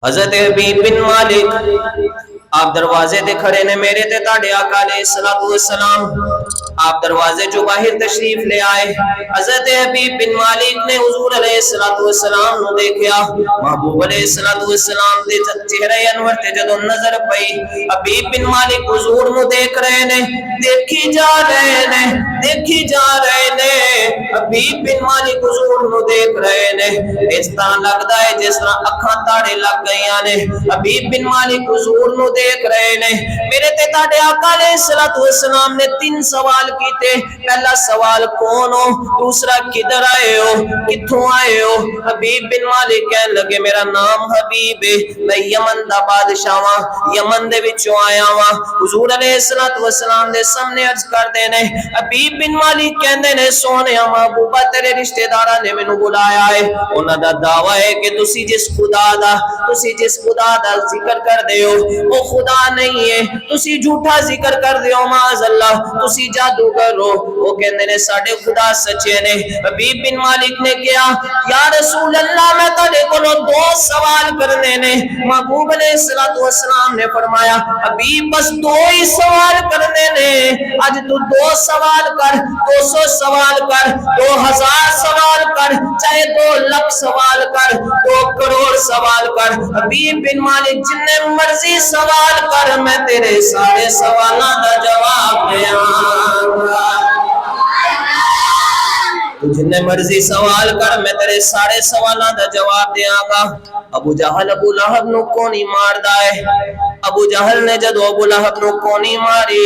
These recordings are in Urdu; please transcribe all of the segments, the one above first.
حضرت حبیب بن مالک آپ دروازے تے کھڑے نے میرے تے تاڑے آقا علیہ السلام آپ دروازے جو باہر تشریف لے آئے حضرت حبیب بن مالک نے حضور علیہ السلام نو دیکھیا محبوب علیہ السلام دے چہرے انور تے جدوں نظر پئی حبیب بن مالک حضور نو دیکھ رہے نے دیکھی جا رہے نے دیکھی جا رہے نے حبیب بن مالک حضور نو دیکھ رہے نے اس طرح لگدا ہے جس طرح اکھاں تاڑے لگ گئیاں نے حبیب بن مالک حضور نو دیکھ رہے نے میرے تے تاڑے آقا علیہ السلام نے 3 سوال کیتے پہلا سوال کون ہو دوسرا کدھر آئے ہو کتھوں آئے ہو حبیب بن مالک کہنے لگے میرا نام حبیب ہے میں یمن دا بادشاہ ہاں یمن دے وچوں آیا ہاں حضور علیہ السلام دے سامنے عرض کر دینے حبیب بن مالک کہندے نے سونیا محبوبہ تیرے رشتہ داراں نے مینوں بلایا ہے انہاں دا دعویٰ ہے کہ تسی جس خدا دا ذکر کر دے ہو وہ خدا نہیں ہے تسی جھوٹا ذکر کر دے ہو معاذ اللہ تسی جادوگر ہو وہ کہندے نے ساڈے خدا سچے نے حبیب بن مالک نے کہا یا رسول اللہ میں تہاڈے کولوں 2 سوال کرنے نے محبوب علیہ السلام نے فرمایا حبیب بس 2 ہی سوال کرنے نے اج تو 2 سوال کر 200 سوال کر 2000 سوال کر چاہے 2 لاکھ سوال کر 2 کروڑ سوال کر حبیب بن مالک جننے مرضی سوال کر میں تیرے سارے سوالاں دا جواب دیاں گا جننے مرضی سوال کر میں تیرے سارے سوالاں دا جواب دیاں گا ابو جہل ابو لہب نو کونی ماردا ہے ابو جہل نے جدو ابو لہب نو کونی ماری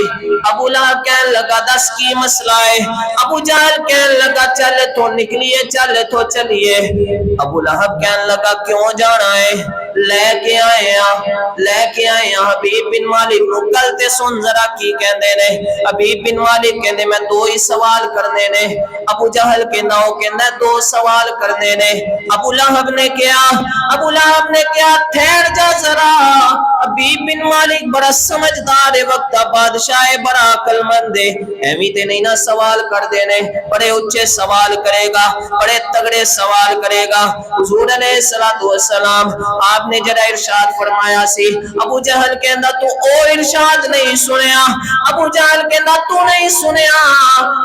ابو لہب کہنے لگا دس کی مسئلہ ہے ابو جہل کہنے لگا چل تو نکلیے چل تو چلیے ابو لہب کہنے لگا کیوں جانا ہے لے کے آئے ہیں حبیب بن مالک نو گل تے سن ذرا کی کہندے نے حبیب بن مالک کہندے میں 2 ہی سوال کرنے نے ابو جہل کہندا او کہندا 2 سوال کرنے نے ابو لہب نے کہا ٹھہر جا ذرا حبیب بن مالک بڑا سمجھدار وقت بادشاہ بڑا عقل مند ہے ایویں تے نہیں نہ سوال کر دینے بڑے اونچے سوال کرے گا بڑے تگڑے سوال کرے گا حضور علیہ السلام آپ نے جڑا ارشاد فرمایا سی ابو جہل کہندا تو او ارشاد نہیں سنیا ابو جہل کہندا تو نہیں سنیا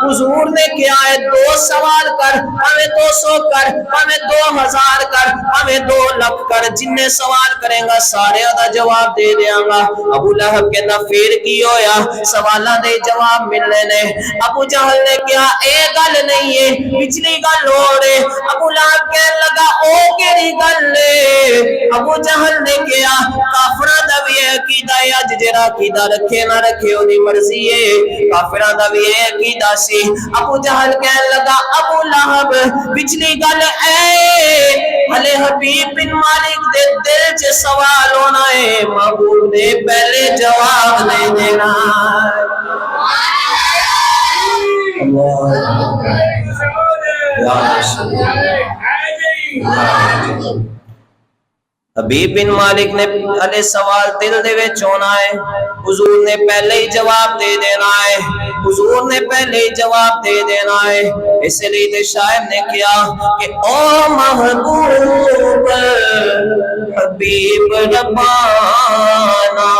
حضور نے کیا ہے 2 سوال کر ہمیں 200 کر ہمیں 2000 کر ہمیں 2 لاکھ کر جننے سوال کریں گا سارے دا جواب دے دیاں گا ابو لہب کہندا پھر کی ہویا سوالاں دے جواب ملنے نے ابو جہل نے کہا اے گل نہیں ہے پچھلی گل ہو رہے ابو لہب کہنے لگا او کیڑی گل ہے ابو جہل نے کہا کافراں دا وی عقیدہ ہے اج جڑا عقیدہ رکھے نہ رکھے اودی مرضی ہے کافراں دا وی عقیدہ سی ابو جہل کہنے لگا ابو لہب پچھلی گل اے بھلے حبیب بن مالک دے دل چ سوال ہونا ہے محبوب نے پہلے جواب نہیں دینا حبیب بن مالک نے پہلے سوال دل دے وچ ہونا ہے حضور نے پہلے ہی جواب دے دینا ہے حضور نے پہلے ہی جواب دے دینا ہے اس لیے تے شاعر نے کہا کہ او محبوب حبیب ربانا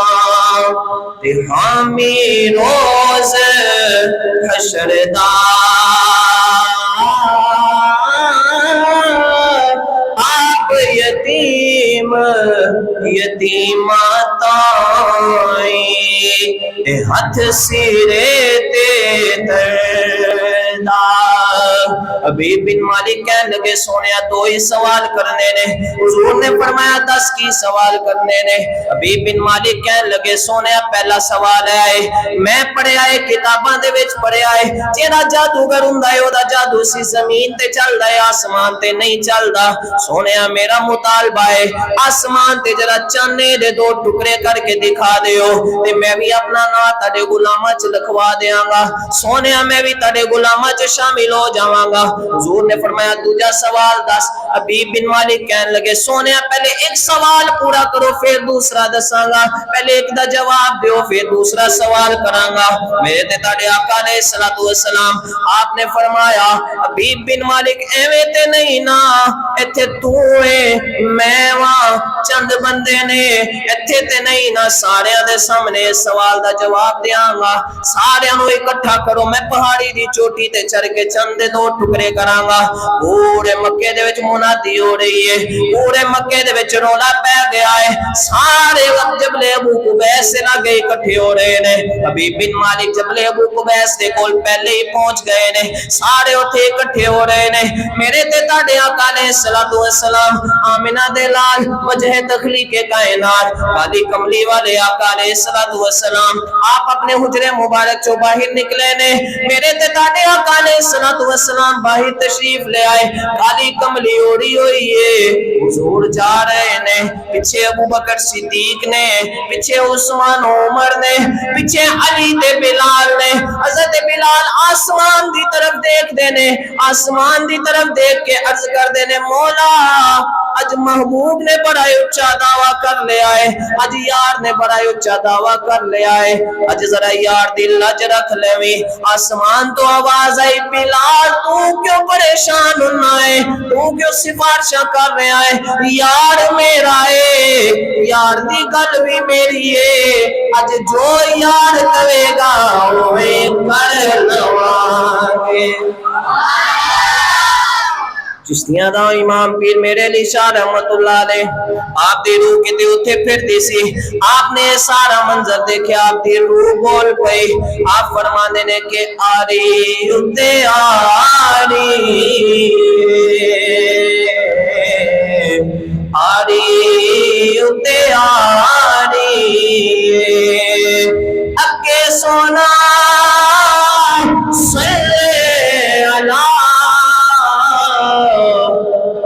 تے حامی روز حشر دا آپ یتیمات ہاتھ سیرے تے دردہ حبیب بن مالک کہنے لگے سونیا 2 ہی سوال کرنے نے حضور نے فرمایا 10 کی سوال کرنے نے حبیب بن مالک کہنے لگے سونیا پہلا سوال ہے میں پڑھیا ہے کتاباں دے وچ پڑھیا ہے جیڑا جادوگر ہوندا ہے او دا جادو سی زمین تے چلدا ہے آسمان تے نہیں چلدا سونیا میرا مطالبہ ہے آسمان تے ذرا چانے دے 2 ٹکڑے کر کے دکھا دیو تے میں بھی اپنا نام تہاڈے غلاماں چ لکھوا دیاں گا سونیا میں بھی تہاڈے غلام کاماں چ شامل ہو جاواں گا۔ حضور نے فرمایا دوجا سوال دس۔ حبیب بن مالک کہنے لگے سونیا پہلے ایک سوال پورا کرو پھر دوسرا دساں گا، پہلے ایک دا جواب دیو پھر دوسرا سوال کراں گا۔ میرے تے تاڑے آقا علیہ الصلوۃ والسلام آپ نے فرمایا حبیب بن مالک ایویں تے نہیں نا، ایتھے تو ہے میں واں چند بندے نے، ایتھے تے نہیں نا، سارے دے سامنے سوال دا جواب دیاں گا، سارے نو اکٹھا کرو، میں پہاڑی دی چوٹی تے چڑھ کے چند دو ٹکڑے کراں گا۔ پورے مکے دے وچ منادی ہو رہی ہے، پورے مکے دے وچ رولا پہ گیا ہے، سارے وقت جبل ابو قبیس سے لگے اکٹھے ہو رہے نے۔ حبیب بن مالک جبل ابو قبیس دے کول پہلے ہی پہنچ گئے نے، سارے اوتھے اکٹھے ہو رہے نے۔ میرے تے تاڑے آقا علیہ الصلوۃ والسلام آمنہ دے لال وجہ تخلیق کائنات کالی کملی والے آقا علیہ الصلوۃ والسلام آپ اپنے حجرے مبارک چوں باہر نکلے نے۔ میرے تے تاڑے آقا علیہ الصلوۃ والسلام باہر تشریف لے آئے، کالی کملی اوڑی ہوئی ہے، حضور جا رہے نے، پیچھے ابو بکر صدیق نے، پیچھے عثمان عمر نے، پیچھے علی تے بلال نے۔ حضرت بلال آسمان دی طرف دیکھ دینے، آسمان دی طرف دیکھ کے عرض کر دینے مولا اج محبوب نے بڑا اچھا دعویٰ کر لے آئے، اج یار نے بڑا اچھا دعویٰ کر لے آئے، اج ذرا یار دی لج رکھ لے۔ آسمان تو آواز آئی بلال تو کیوں پریشان ہونا ہے، تو کیوں سفارشاں کر رہا ہے، یار میرا ہے، یار دی گل بھی میری ہے، اج جو یار کرے گا وہ کر لواں گے۔ چشتیاں دا امام پیر میرے علی شاہ رحمت اللہ علیہ آپ دی روح کتے اتھے پھر دی سی، آپ نے سارا منظر دیکھے، آپ دی روح بول پئی، آپ فرمانے نے کہ آری اتے آری آری اتے آری اکے سونا صلی اللہ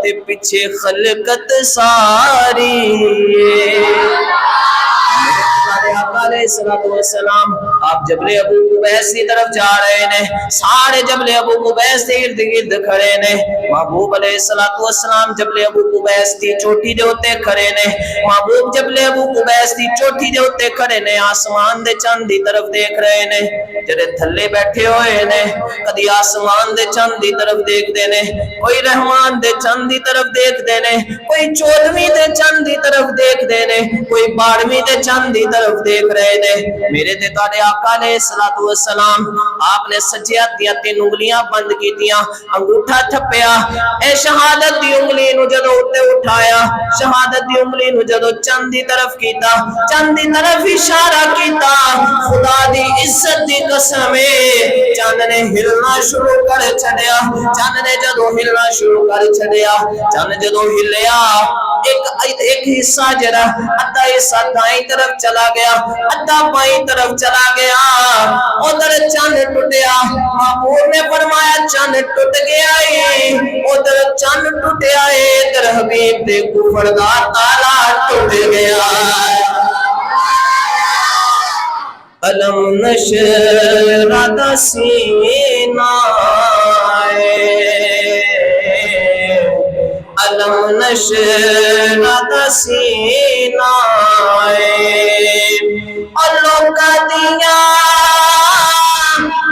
تے پیچھے خلقت ساری۔ علیہ الصلوۃ والسلام آپ جبل ابو قبیس کی طرف جا رہے نے، سارے جبل ابو قبیس کے ارد گرد کھڑے نے۔ محبوب علیہ الصلوۃ والسلام جبل ابو قبیس کی چوٹی دے اوتے کھڑے نے، محبوب جبل ابو قبیس کی چوٹی دے اوتے کھڑے نے، آسمان دے چند دی طرف دیکھ رہے نے، جڑے تھلے بیٹھے ہوئے نے کدی آسمان دے چند دی طرف دیکھ دے نے، کوئی رحمان دے چند دی طرف دیکھ دے نے، کوئی 14ویں دے چند دی طرف دیکھ دے نے، کوئی 12ویں دے چند دی طرف دیکھ رہے نے۔ میرے تے تاڑے آقا علیہ الصلوۃ والسلام آپ نے سجے ہاتھ دیاں 3 انگلیاں بند کیتیاں، انگوٹھا تھپیا، اے شہادت دی انگلی نو جدوں اٹھے اٹھایا، شہادت دی انگلی نو جدوں چند دی طرف کیتا، چند دی طرف اشارہ کیتا، خدا دی عزت دی قسم ہے چند نے ہلنا شروع کر چھڈیا، چند نے جدوں ہلنا شروع کر چھڈیا، چند جدوں ہلیا ایک حصہ جڑا ادھا حصہ دائیں طرف چلا گیا، ادھا بائیں طرف چلا گیا، ادھر چند ٹوٹیا، محبوب نے فرمایا چند ٹوٹ گیا ہے، ادھر چند ٹوٹیا ہے، ادھر حبیب دے کفر دا تالا ٹوٹ گیا ہے۔ علم نشرہ دا سینہ علم نشرہ دا سینہ اللہ کا دیا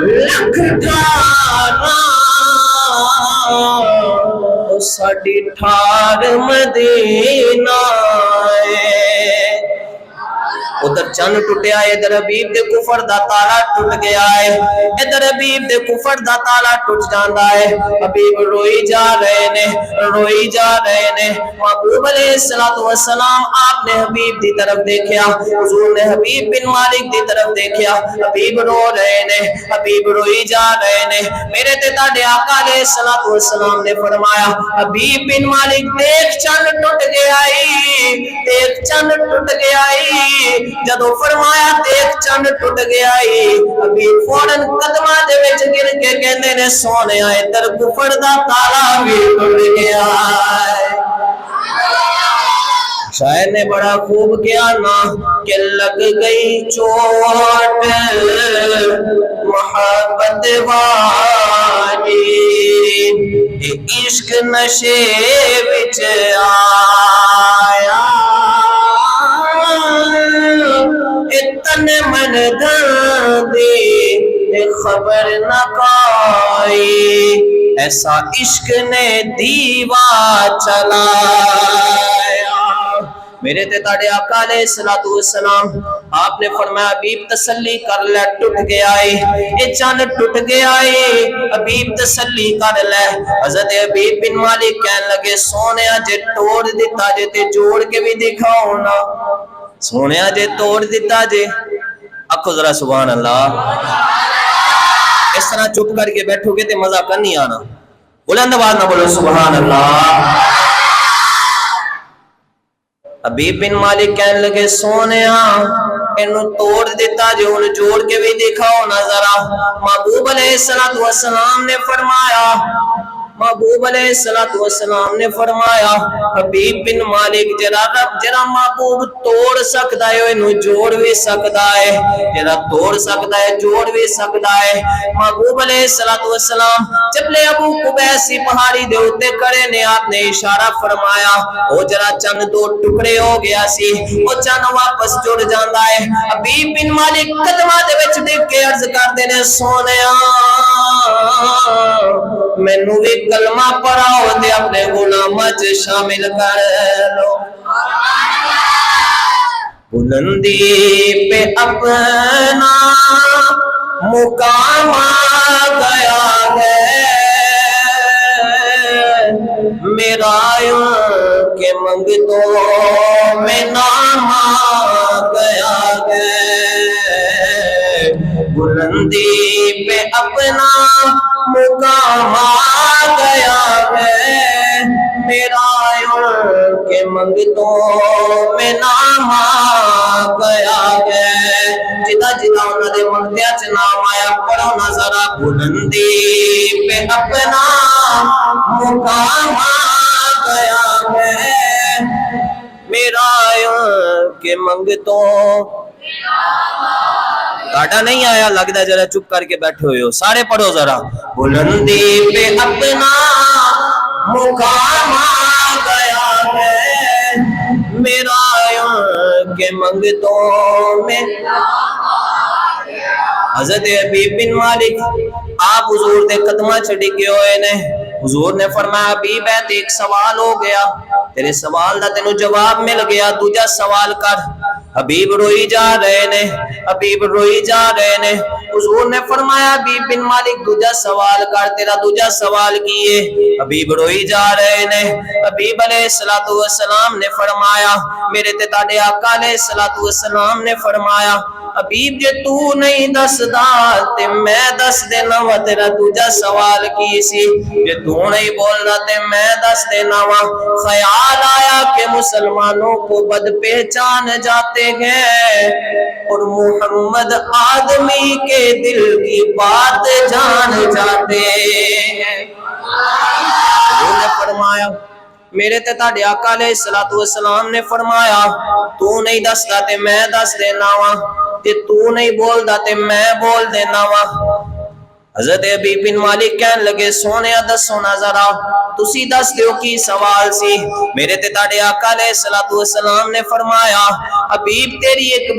لکھ ٹھارا ساڑی ٹھار مدینہ ادھر چند ٹوٹیا ہے، ادھر حبیب دے کفر دا تالا ٹوٹ گیا ہے، ادھر حبیب دے کفر دا تالا ٹوٹ جاندا ہے۔ حبیب روئی جا رہے نے، روئی جا رہے نے۔ محبوب علیہ الصلوۃ والسلام آپ نے حبیب دی طرف دیکھیا، حضور نے حبیب بن مالک دی طرف دیکھیا، حبیب رو رہے نے، حبیب روئی جا رہے نے۔ میرے تے تاڑے آقا علیہ الصلوۃ والسلام نے فرمایا حبیب بن مالک دیکھ چند ٹوٹ گیا ہے، دیکھ چند ٹوٹ گیا ہے، جدو فرمایا دیکھ چند ٹوٹ گیا ہے، ابھی فوراً قدمہ دے وچ گر کے کہندے نے سونے آئے در کفر دا تالا بھی ٹوٹ گیا ہے۔ شاعر نے بڑا خوب کیا نا کہ لگ گئی چوٹ محبت والی عشق نشے وچ آیا تن من دی خبر نہ کوئی ایسا عشق نے دیوا چلایا میرے تے تاڑے آقا علیہ السلام آپ نے فرمایا حبیب تسلی کر لے ٹوٹ گیا ہے اے چاند ٹوٹ گیا ہے حبیب تسلی کر لے حضرت حبیب بن مالک کہنے لگے سونیا جے توڑ دیتا جے تے جوڑ کے بھی دکھاؤ نا سونیا جے توڑ دیتا جے اکھو ذرا سبحان اللہ اس طرح چپ کر کے بیٹھو گے تے مزہ کر نہیں آنا بلند آواز نہ بولو سبحان اللہ حبیب بن مالک کہنے لگے سونیا انہوں توڑ دیتا جو انہوں جوڑ کے بھی دکھاؤ نا ذرا محبوب علیہ السلام نے فرمایا محبوب علیہ السلام نے فرمایا حبیب بن مالک جرا محبوب توڑ سکتا ہے انہوں جوڑ بھی سکتا ہے جرا توڑ سکتا ہے جوڑ بھی سکتا ہے محبوب علیہ السلام جب لے ابو قبیسی پہاڑی دے ہوتے کرے نے آپ نے اشارہ فرمایا وہ جرا چند دو ٹکڑے ہو گیا سی وہ چند واپس جڑ جاندہ ہے حبیب بن مالک قدمہ دے وچ دیکھ کے عرض کر دینے سونیا میں نوی کلمہ پڑھاؤ دے اپنے غلامت شامل کر لو بلندی پہ اپنا مقام آ گیا ہے میرا کہ منگتوں میں نام آ گیا ہے بلندی پہ اپنا مقام آ گیا ہے میرا کہ منگتوں میں نام آ گیا ہے جدا جدا انہوں نے منگتیاں چ نام آیا پڑھو نہ ذرا بلندی پہ اپنا مقام آ گیا ہے میرا کہ منگتوں کاٹا نہیں آیا لگتا ذرا چپ کر کے بیٹھے ہوئے ہو سارے پڑھو ذرا بلندی پہ اپنا مقام آ گیا ہے میرا کہ منگتوں میں حضرت حبیب بن مالک آپ حضور دے قدمہ چھڑی کے ہوئے نے حضور نے فرمایا حبیب ہے ایک سوال ہو گیا تیرے سوال دا تینوں جواب مل گیا دوجا سوال کر حبیب روئی جا رہے نے حبیب روئی جا رہے نے حضور نے فرمایا حبیب بن مالک دوجا سوال کر تیرا دوجا سوال کیے حبیب روئی جا رہے نے حبیب علیہ السلام نے فرمایا میرے تے تاڑے آقا علیہ السلام نے فرمایا حبیب جے تو نہیں دس دا تے میں دس دینا وا تیرا دوجا سوال کی سی جے تو نہیں بولنا تے میں دس دینا وا خیال آیا کہ مسلمانوں کو بد پہچان جاتے ہیں اور محمد آدمی کے دل کی بات جان جاتے ہیں حضور نے فرمایا میرے تے تاڑے آقا علیہ السلام نے فرمایا تو نہیں دستا تے میں دس دینا وا تے تو نہیں بول دا تے میں بول دینا وا حضرت حبیب بن مالک کہنے لگے سونے دسو نا ذرا تسی دس دیو کی سوال سی میرے تے تاڑے آقا علیہ السلام نے فرمایا حبیب تیری ایک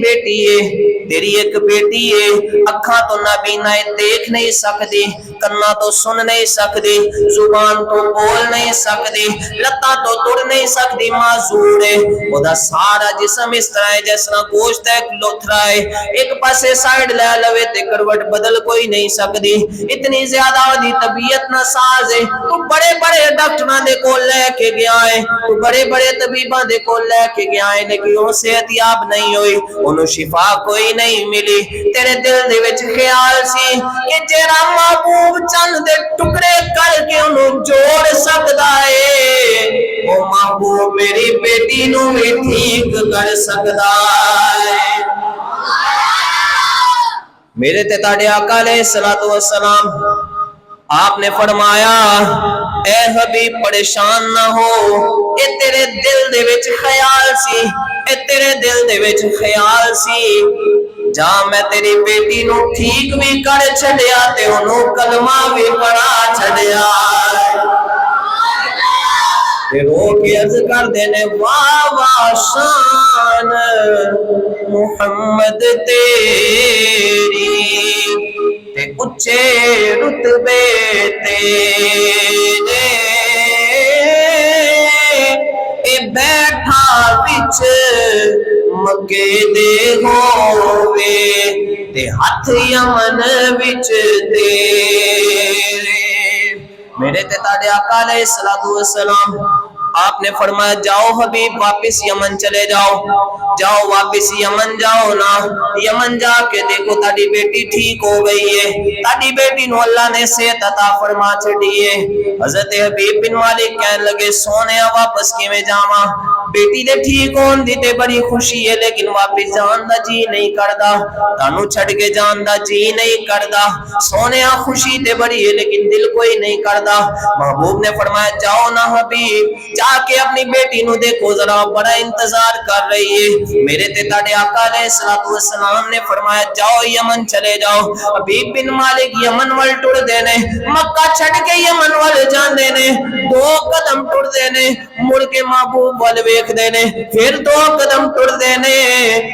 بیٹی ہے اکھاں تو نابینا دیکھ نہیں سکتی کنا تو سن نہیں سکتی زبان تو بول نہیں سکتی لتاں تو ٹر نہیں سکتی معذور ہے وہ سارا جسم اس طرح ہے جیسا گوشت ہے لوتھرا ہے ایک پاسے سائیڈ لے لوے تے کروٹ بدل کوئی نہیں سکتی اتنی زیادہ دی طبیعت نہ ساز ہے تو بڑے بڑے ڈاکٹراں دے کول لے کے گیا ہے تو بڑے بڑے طبیباں دے کول لے کے گیا ہے لیکن وہ صحت یاب نہیں ہوئی انہوں شفا کوئی نہیں ملی تیرے دل دے وچ خیال سی کہ تیرا محبوب چند دے ٹکڑے کر کے انہوں جوڑ سکتا ہے وہ محبوب میری بیٹی نو بھی ٹھیک کر سکتا ہے میرے تے تاڑے آقا علیہ السلام آپ نے فرمایا اے حبیب پریشان نہ ہو اے تیرے دل دے وچ خیال سی اے تیرے دل دے وچ خیال سی جا میں تیری بیٹی نو ٹھیک بھی کر چھڈیا تے انہوں کلمہ بھی پڑھا چھڈیا رو کے عرض کر دینے واہ واہ شان محمد تیری تے اچھے رتبے تیرے اے بیٹھا وچ مکے دے ہووے تے ہاتھ یمن وچ تیرے میرے تے تاڑے آقا علیہ السلام آپ نے فرمایا جاؤ حبیب واپس یمن چلے جاؤ جاؤ واپس یمن جاؤ نا یمن جا کے دیکھو تاڑی بیٹی ٹھیک ہو گئی ہے تاڑی بیٹی نو اللہ نے صحت عطا فرما چھڑی ہے حضرت حبیب بن مالک کہنے لگے سونے واپس کی میں جاواں بیٹی دے ٹھیک ہون دی تے بڑی خوشی ہے لیکن واپس جان دا جی نہیں کردا تانوں چھڑ کے جان دا جی نہیں کردا سونے خوشی تے بڑی ہے لیکن دل کوئی نہیں کردا محبوب نے فرمایا جاؤ نا حبیب جا کے اپنی بیٹی نو دیکھو ذرا بڑا انتظار کر رہی ہے میرے تے تاڑے آقا علیہ السلام نے فرمایا جاؤ یمن چلے جاؤ حبیب بن مالک یمن وال ٹر دینے مکہ چھڑ کے یمن وال جان دینے دو قدم ٹر دینے مڑ کے محبوب وال دیکھ دینے پھر دو قدم ٹر دینے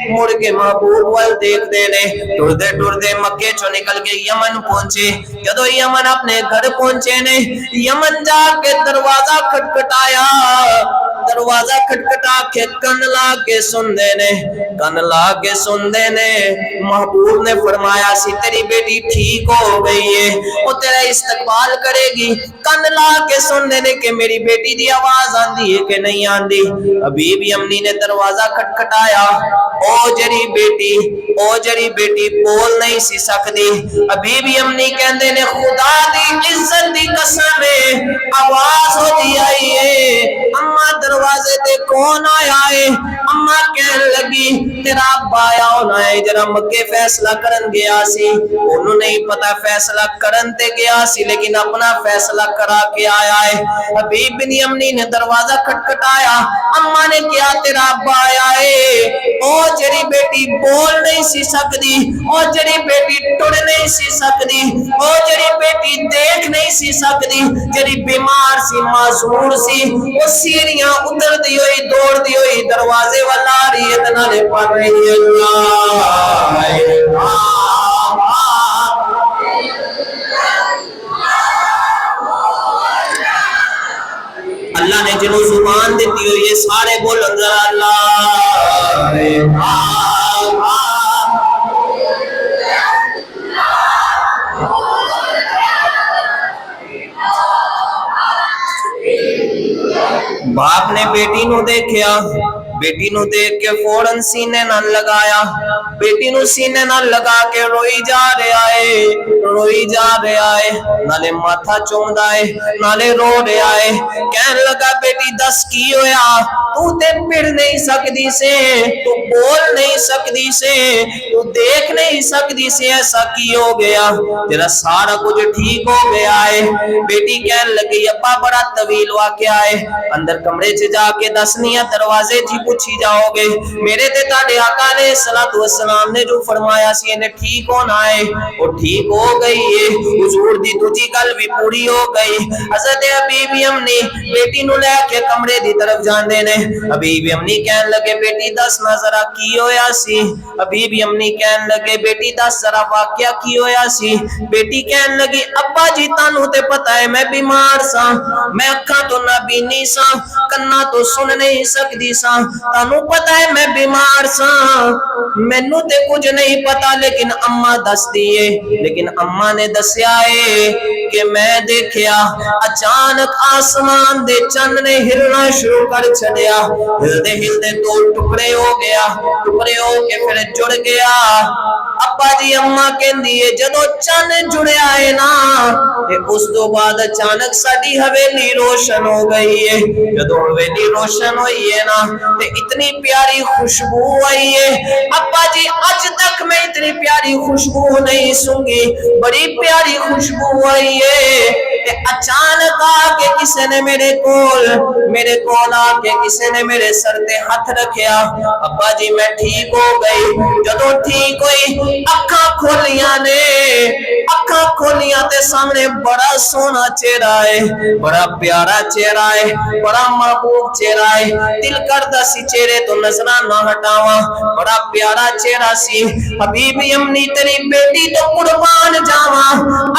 مڑ کے محبوب وال دیکھ دینے ٹر دے مکے چو نکل کے یمن پہنچے جدو یمن اپنے گھر پہنچے نے یمن جا کے دروازہ کھٹکھٹایا دروازہ کھٹکھٹا کے کن لا کے سن دینے محبوب نے فرمایا سی تیری بیٹی ٹھیک ہو گئی ہے وہ تیرا استقبال کرے گی کن لا کے سن دینے کہ میری بیٹی دی آواز آندی ہے کہ نہیں آندی حبیب یمنی نے دروازہ کھٹکھٹایا او جری بیٹی بول نہیں سی سکتی حبیب یمنی کہندے نے خدا دی عزت دی قسم ہے آواز ہوتی آئی ہے اما دروازے تے کون آیا ہے اما کہن لگی تیرا ابا آیا ہونا ہے جرا مکے فیصلہ کرن گیا سی انہوں نہیں پتا فیصلہ کرن تے گیا سی لیکن اپنا فیصلہ کرا کے آیا ہے حبیب بن یمنی نے دروازہ کھٹکھٹایا اما نے کیا تیرا ابا آیا ہے او جڑی بیٹی بول نہیں سی سکتی او جڑی بیٹی ٹر نہیں سی سکتی او جڑی بیٹی دیکھ نہیں سی سکتی جڑی بیمار سی معذور سی وہ سیڑیاں اتر دی ہوئی دوڑ دی ہوئی دروازے والا رہی ہے تنالے پڑھ رہی ہے اللہ نے جنہوں زبان دیتی ہوئی یہ سارے بول انظر اللہ باپ نے بیٹی نو دیکھیا بیٹی نو دیکھ کے فوراً سینے نہ لگایا بیٹی نو سینے نہ لگا کے روئی جا رہا ہے نالے ماتھا چومدا ہے نالے رو رہا ہے کہنے لگا بیٹی دس کی ہویا تو تے پڑھ نہیں سکتی سے تو بول نہیں سکتی سے تو دیکھ نہیں سکتی سے ایسا کی ہو گیا تیرا سارا کچھ ٹھیک ہو گیا ہے بیٹی کہنے لگی ابا بڑا طویل واقعہ ہے اندر کمرے سے جا کے دسنیاں دروازے جی پوچھی جاؤ گے میرے تے تاڑے آقا علیہ السلام نے جو فرمایا سی انہیں ٹھیک ہونا ہے وہ ٹھیک ہو گئی ہے حضور دی دوجی گل بھی پوری ہو گئی حضرت حبیب یمنی بیٹی نو لے کے کمرے دی طرف جان دینے حبیب یمنی کہن لگے بیٹی دس نہ ذرا کی ہویا سی حبیب یمنی کہن لگے بیٹی دس ذرا واقعہ کی ہویا سی بیٹی کہن لگی ابا جی تانوں تے پتہ ہے میں بیمار سا میں اکھاں تو نہ بینی سا کنا تو سن نہیں سکتی سا تانوں پتہ ہے میں بیمار سا مینوں تے کچھ نہیں پتا لیکن اما دس دیے لیکن اما نے دسیا ہے کہ میں دیکھیا اچانک آسمان دے چند نے ہلنا شروع کر چھڑیا ہلدے ہلدے تو ٹکڑے ہو گیا ٹکڑے ہو کے پھر جڑ گیا ابا جی اما کہندی ہے جدو چند جڑیا ہے نا تے اس تو بعد اچانک ساڈی حویلی روشن ہو گئی ہے جدو حویلی روشن ہوئی ہے نا تے اتنی پیاری خوشبو آئی ہے ابا جی آج تک میں اتنی پیاری خوشبو نہیں سنگی بڑی پیاری خوشبو آئی ہے تے اچانک آ کے کسے نے میرے کول آ کے کسے نے میرے سر تے ہاتھ رکھیا. ابا جی میں ٹھیک ہو گئی. جدوں ٹھیک ہوئی اکھاں کھولیاں نے, اکھاں کھولیاں تے سامنے بڑا سونا چہرہ ہے, بڑا پیارا چہرہ ہے, بڑا محبوب چہرہ ہے. دل کردا سی چہرے تو نظراں نہ ہٹاواں, بڑا پیارا چہرہ سی. حبیبی امنی تیری بیٹی تو قربان جاواں.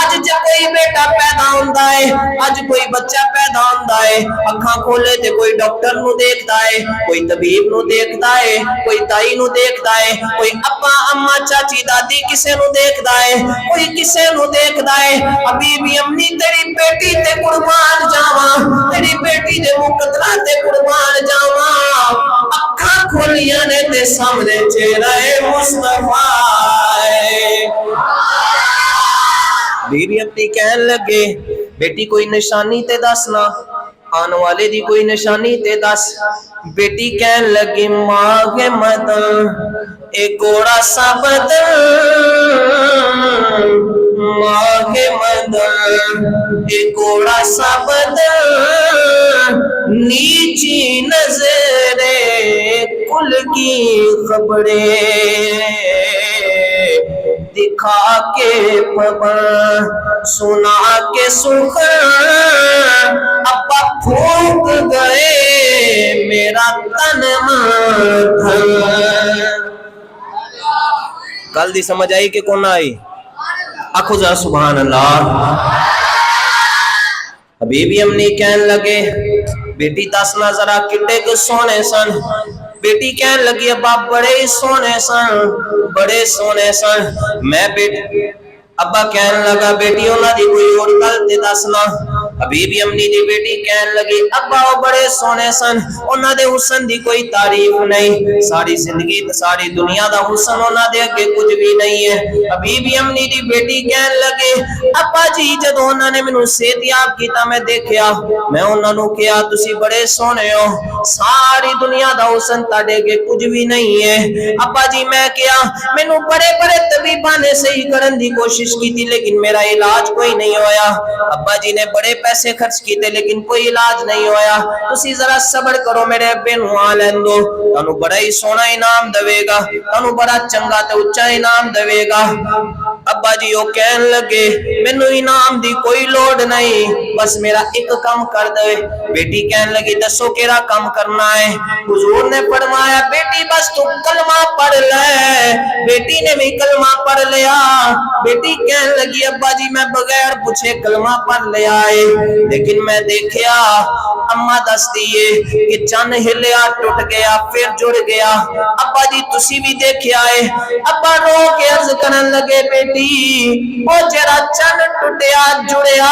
اج جب کوئی بیٹا پیدا ہوندا ہے, اج کوئی بچہ پیدا ہوندا ہے, اکھاں کھولے تے کوئی ڈاکٹر نو دیکھدا ہے, کوئی طبیب نو دیکھدا ہے, کوئی دائی نو دیکھدا ہے, کوئی ابا اما چاچی دادی کسے نو دیکھدا ہے, کوئی کسے نو دیکھدا ہے. حبیبی امنی تیری بیٹی تے قربان جاواں, تیری بیٹی دے مقدرہ تے قربان جاواں. اکھاں کھولیاں نے تے سامنے چہرہ مصطفیٰ ہے. بی بی اپنی کہن لگے بیٹی کوئی نشانی تے دس نا, آن والے دی کوئی نشانی تے دس. بیٹی کہن لگی ماں کے مدن ایک گوڑا سا بدن, ماں کے مدن ایک گوڑا سا بدن, نیچی نظریں کل کی خبریں دکھا کے پبن سنا کے سخن, ابا پھونک گئے میرا تن من. کل دی سمجھ آئی کہ کون آئی؟ آکھو ذرا سبحان اللہ. حبیبی امنی کہن لگے بیٹی دسنا ذرا کڈے کو سونے سن. بیٹی کہن لگی ابا بڑے سونے سن, بڑے سونے سن. میں بیٹی ابا کہن لگا بیٹی انہاں دی کوئی اور گل تے دسنا. حبیبی امنی دی بیٹی کہن لگی ابا وہ بڑے سونے سن, انہاں دے حسن دی کوئی تعریف نہیں, ساری زندگی ساری دنیا دا حسن انہاں دے اگے کچھ بھی نہیں ہے. حبیبی امنی دی بیٹی کہن لگے ابا جی جدوں انہاں نے مینوں صحتیاب کیتا میں دیکھیا, میں انہاں نوں کہیا تسی بڑے سونے ہو, ساری دنیا دا حسن تہاڈے اگے کچھ بھی نہیں ہے. ابا جی میں کہیا مینوں بڑے بڑے طبیباں نے صحیح کرن دی کوشش کی لیکن میرا علاج کوئی نہیں ہویا. ابا جی نے بڑے پیسے خرچ کیتے لیکن کوئی علاج نہیں ہویا. تسی ذرا صبر کرو, میرے ابے نوں آ لین دو, تانوں بڑا ہی سونا انعام دے گا, تانوں بڑا چنگا تے اچا انعام دے گا. ابا جی وہ کہن لگے مینوں انعام دی کوئی لوڑ نہیں, بس میرا ایک کام کر دے. بیٹی کہن لگی دسو کیڑا کام کرنا ہے؟ حضور نے فرمایا بیٹی بس تو کلمہ پڑھ لے. بیٹی نے بھی کلمہ پڑھ لیا. بیٹی کہن لگی ابا جی میں بغیر پوچھے کلمہ پڑھ لیا ہے, لیکن میں دیکھیا اما دس دیے کہ چن ہلیا ٹوٹ گیا پھر جڑ گیا. ابا جی تسی بھی دیکھیا ہے. ابا رو کے عرض کرن لگے بیٹی وہ جڑا چن ٹوٹیا جڑیا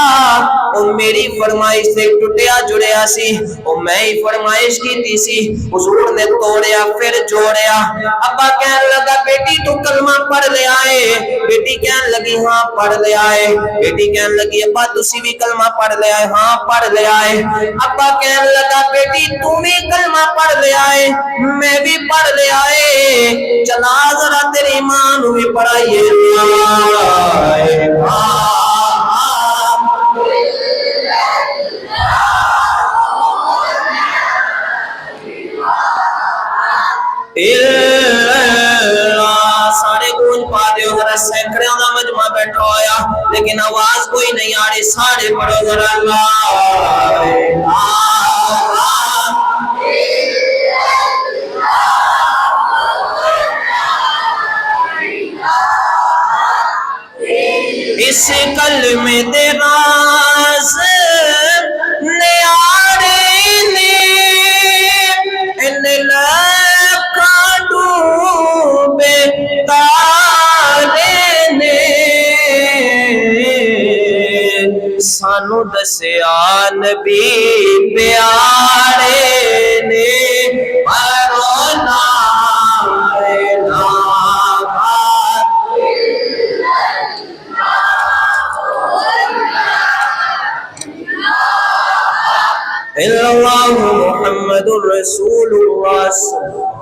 وہ میری فرمائش سے ٹوٹیا جڑیا سی, وہ میں ہی فرمائش کی سی, حضور نے توڑیا پھر جوڑیا. ابا کہن لگا بیٹی تو کلمہ پڑھ لیا ہے؟ بیٹی کہن لگی ہاں پڑھ لیا ہے. بیٹی کہن لگی ابا تسی بھی کلمہ پڑھ لیا ہے؟ ہاں پڑھ لیا ہے. ابا کہن لگا بیٹی تو بھی کلمہ پڑھ لیا ہے؟ میں بھی پڑھ لیا ہے. چلا ذرا تیری ماں نو بھی پڑھائیے. سارے گونج پا دیو ذرا, سینکڑیوں دا مجمع بیٹھا ہویا لیکن آواز کوئی نہیں آ رہی. سارے پڑھو ذرا اس کلمے دے راز نیارے نے ان لاکھاں ڈوبے تارے نے سانو دسیا نبی پیارے نے. اللہ محمد رسول اللہ